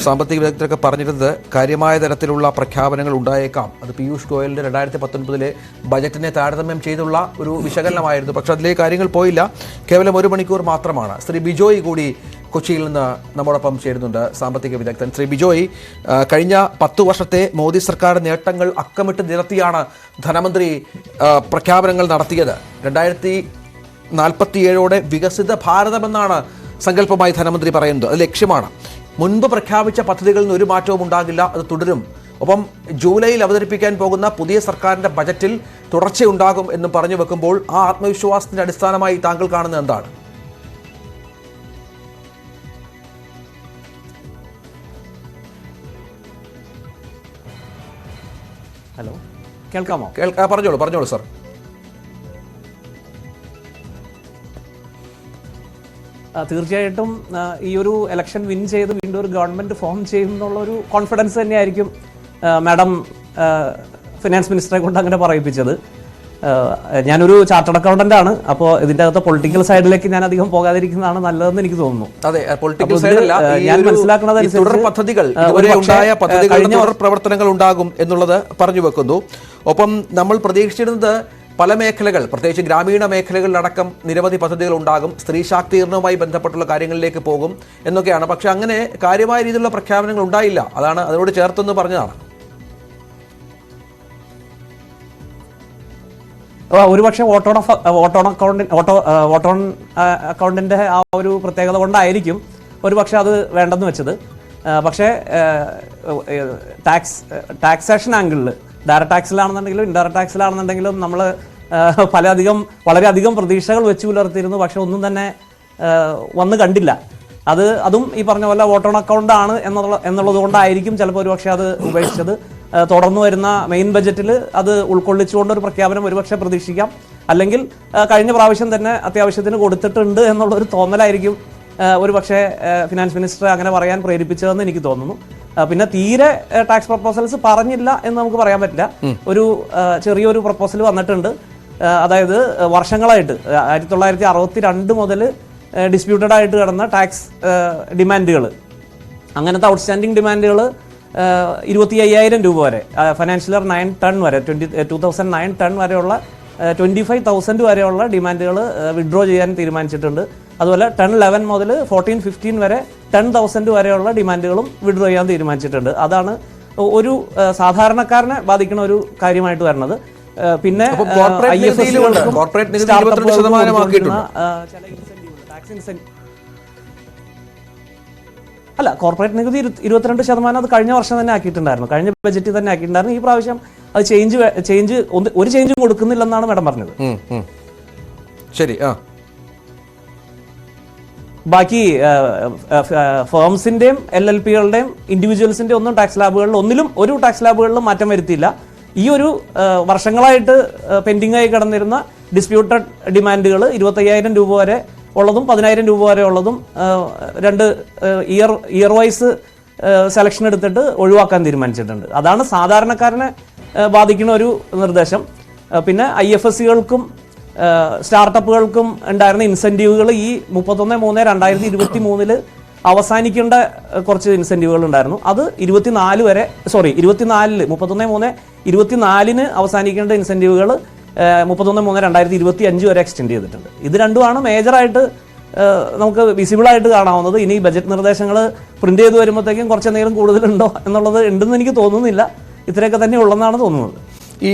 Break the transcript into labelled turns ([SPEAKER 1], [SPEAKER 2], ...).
[SPEAKER 1] സാമ്പത്തിക വിദഗ്ധരൊക്കെ പറഞ്ഞിരുന്നത് കാര്യമായ തരത്തിലുള്ള പ്രഖ്യാപനങ്ങൾ ഉണ്ടായേക്കാം. അത് പീയൂഷ് ഗോയലിൻ്റെ 2019 ബജറ്റിനെ താരതമ്യം ചെയ്തുള്ള ഒരു വിശകലനമായിരുന്നു. പക്ഷെ അതിലേക്ക് കാര്യങ്ങൾ പോയില്ല. കേവലം 1 മണിക്കൂർ മാത്രമാണ്. ശ്രീ ബിജോയ് കൂടി കൊച്ചിയിൽ നിന്ന് നമ്മോടൊപ്പം ചേരുന്നുണ്ട്, സാമ്പത്തിക വിദഗ്ധൻ. ശ്രീ ബിജോയ്, കഴിഞ്ഞ 10 വർഷത്തെ മോദി സർക്കാർ നേട്ടങ്ങൾ അക്കമിട്ട് നിരത്തിയാണ് ധനമന്ത്രി പ്രഖ്യാപനങ്ങൾ നടത്തിയത്. 2047 വികസിത ഭാരതമെന്നാണ് സങ്കല്പമായി ധനമന്ത്രി പറയുന്നത്. അത് ലക്ഷ്യമാണ്. മുൻപ് പ്രഖ്യാപിച്ച പദ്ധതികളിൽ നിന്ന് ഒരു മാറ്റവും ഉണ്ടാകില്ല, അത് തുടരും. ഒപ്പം ജൂലൈയിൽ അവതരിപ്പിക്കാൻ പോകുന്ന പുതിയ സർക്കാരിൻ്റെ ബജറ്റിൽ തുടർച്ചയുണ്ടാകും എന്നും പറഞ്ഞു വെക്കുമ്പോൾ ആ ആത്മവിശ്വാസത്തിൻ്റെ അടിസ്ഥാനമായി താങ്കൾ കാണുന്നത് എന്താണ്?
[SPEAKER 2] ഹലോ, കേൾക്കാമോ?
[SPEAKER 1] പറഞ്ഞോളൂ സർ.
[SPEAKER 2] തീർച്ചയായിട്ടും ഈ ഒരു ഇലക്ഷൻ വിൻ ചെയ്ത് വീണ്ടും ഒരു ഗവൺമെന്റ് ഫോം ചെയ്യുന്നുള്ള ഒരു കോൺഫിഡൻസ് തന്നെയായിരിക്കും മാഡം ഫിനാൻസ് മിനിസ്റ്ററെ കൊണ്ട് അങ്ങനെ പറയിപ്പിച്ചത്. ഞാനൊരു ചാർട്ടേഡ് അക്കൗണ്ടന്റ് ആണ്. അപ്പോൾ ഇതിന്റെ അകത്ത് പൊളിറ്റിക്കൽ സൈഡിലേക്ക് ഞാൻ അധികം പോകാതിരിക്കുന്നതാണ് നല്ലതെന്ന് എനിക്ക് തോന്നുന്നു.
[SPEAKER 1] അതെ, പൊളിറ്റിക്കൽ സൈഡല്ല,
[SPEAKER 2] ഞാൻ മനസ്സിലാക്കുന്നത്
[SPEAKER 1] പ്രവർത്തനങ്ങൾ ഉണ്ടാകും എന്നുള്ളത് പറഞ്ഞു വെക്കുന്നു. ഒപ്പം നമ്മൾ പ്രതീക്ഷിച്ചിരുന്നത് പല മേഖലകൾ, പ്രത്യേകിച്ച് ഗ്രാമീണ മേഖലകളിലടക്കം നിരവധി പദ്ധതികൾ ഉണ്ടാകും, സ്ത്രീ ശാക്തീകരണവുമായി ബന്ധപ്പെട്ടുള്ള കാര്യങ്ങളിലേക്ക് പോകും എന്നൊക്കെയാണ്. പക്ഷെ അങ്ങനെ കാര്യമായ രീതിയിലുള്ള പ്രഖ്യാപനങ്ങൾ ഉണ്ടായില്ല. അതാണ് അതിനോട് ചേർത്തെന്ന് പറഞ്ഞതാണ്.
[SPEAKER 2] ഒരുപക്ഷെ ഓട്ടോൺ അക്കൗണ്ടിന്റെ ആ ഒരു പ്രത്യേകത കൊണ്ടായിരിക്കും ഒരുപക്ഷെ അത് വേണ്ടെന്ന് വെച്ചത്. പക്ഷേ ടാക്സേഷൻ ആംഗിളിൽ ഡയറക്ട് ടാക്സിലാണെന്നുണ്ടെങ്കിലും ഇൻഡയറക്ട് ടാക്സിലാണെന്നുണ്ടെങ്കിലും നമ്മൾ വളരെയധികം പ്രതീക്ഷകൾ വെച്ച് പുലർത്തിയിരുന്നു. പക്ഷെ ഒന്നും തന്നെ വന്ന് കണ്ടില്ല. അതും ഈ പറഞ്ഞ പോലെ വോട്ട് ഓൺ അക്കൗണ്ട് ആണ് എന്നുള്ളത് കൊണ്ടായിരിക്കും ചിലപ്പോൾ ഒരുപക്ഷെ അത് ഉപേക്ഷിച്ചത്. തുടർന്ന് വരുന്ന മെയിൻ ബജറ്റിൽ അത് ഉൾക്കൊള്ളിച്ചുകൊണ്ടൊരു പ്രഖ്യാപനം ഒരുപക്ഷെ പ്രതീക്ഷിക്കാം. അല്ലെങ്കിൽ കഴിഞ്ഞ പ്രാവശ്യം തന്നെ അത്യാവശ്യത്തിന് കൊടുത്തിട്ടുണ്ട് എന്നുള്ളൊരു തോന്നലായിരിക്കും ഒരുപക്ഷെ ഫിനാൻസ് മിനിസ്റ്റർ അങ്ങനെ പറയാൻ പ്രേരിപ്പിച്ചതെന്ന് എനിക്ക് തോന്നുന്നു. പിന്നെ തീരെ ടാക്സ് പ്രപ്പോസൽസ് പറഞ്ഞില്ല എന്ന് നമുക്ക് പറയാൻ പറ്റില്ല. ഒരു ചെറിയൊരു പ്രപ്പോസൽ വന്നിട്ടുണ്ട്. അതായത് വർഷങ്ങളായിട്ട് 1962 മുതൽ ഡിസ്പ്യൂട്ടഡ് ആയിട്ട് കിടന്ന ടാക്സ് ഡിമാൻഡുകൾ, അങ്ങനത്തെ ഔട്ട്സ്റ്റാൻഡിങ് ഡിമാൻഡുകൾ 25,000 രൂപ വരെ, ഫൈനാൻഷ്യൽ ഇയർ 9 ടൺ വരെ, 2009 ടൺ വരെയുള്ള 25,000 വരെയുള്ള ഡിമാൻഡുകൾ വിഡ്രോ ചെയ്യാൻ തീരുമാനിച്ചിട്ടുണ്ട്. അതുപോലെ ടൺ 11 മുതൽ 14-15 വരെ 10,000 വരെയുള്ള ഡിമാൻഡുകളും വിഡ്രോ ചെയ്യാൻ തീരുമാനിച്ചിട്ടുണ്ട്. അതാണ് ഒരു സാധാരണക്കാരനെ ബാധിക്കുന്ന ഒരു കാര്യമായിട്ട് വരുന്നത്. പിന്നെ കോർപ്പറേറ്റ് നികുതി 22% അത് കഴിഞ്ഞ വർഷം തന്നെ ആക്കിയിട്ടുണ്ടായിരുന്നു, കഴിഞ്ഞ ബജറ്റിൽ തന്നെ ആക്കിയിട്ടുണ്ടായിരുന്നു. ഈ പ്രാവശ്യം അത് ഒരു ചേഞ്ചും കൊടുക്കുന്നില്ലെന്നാണ് മാഡം പറഞ്ഞത്.
[SPEAKER 1] ശരി.
[SPEAKER 2] ബാക്കി ഫേംസിന്റെയും LLPകളുടെയും ഇൻഡിവിജ്വൽസിന്റെ ഒന്നും ടാക്സ് ലാബുകളിൽ ഒരു ടാക്സ് ലാബുകളിലും മാറ്റം വരുത്തിയില്ല. ഈ ഒരു വർഷങ്ങളായിട്ട് പെൻഡിംഗ് ആയി കിടന്നിരുന്ന ഡിസ്പ്യൂട്ടഡ് ഡിമാൻഡുകൾ 25,000 രൂപ വരെ ഉള്ളതും 10,000 രൂപ വരെ ഉള്ളതും 2 ഇയർ വൈസ് സെലക്ഷൻ എടുത്തിട്ട് ഒഴിവാക്കാൻ തീരുമാനിച്ചിട്ടുണ്ട്. അതാണ് സാധാരണക്കാരനെ ബാധിക്കുന്ന ഒരു നിർദ്ദേശം. പിന്നെ IFSCകൾക്കും സ്റ്റാർട്ടപ്പുകൾക്കും ഉണ്ടായിരുന്ന ഇൻസെൻറ്റീവുകൾ ഈ 31/3/2023 അവസാനിക്കേണ്ട കുറച്ച് ഇൻസെൻറ്റീവുകൾ ഉണ്ടായിരുന്നു. അത് 31/3/24 അവസാനിക്കേണ്ട ഇൻസെൻറ്റീവുകൾ 31/3/2025 വരെ എക്സ്റ്റെൻഡ് ചെയ്തിട്ടുണ്ട്. ഇത് രണ്ടുമാണ് മേജറായിട്ട് നമുക്ക് വിസിബിളായിട്ട് കാണാവുന്നത്. ഇനി ബജറ്റ് നിർദ്ദേശങ്ങൾ പ്രിന്റ് ചെയ്ത് വരുമ്പോഴത്തേക്കും കുറച്ചെന്തെങ്കിലും കൂടുതലുണ്ടോ എന്നുള്ളത് ഉണ്ടെന്ന് എനിക്ക് തോന്നുന്നില്ല. ഇത്രയൊക്കെ തന്നെ ഉള്ളെന്നാണ് തോന്നുന്നത്.
[SPEAKER 1] ഈ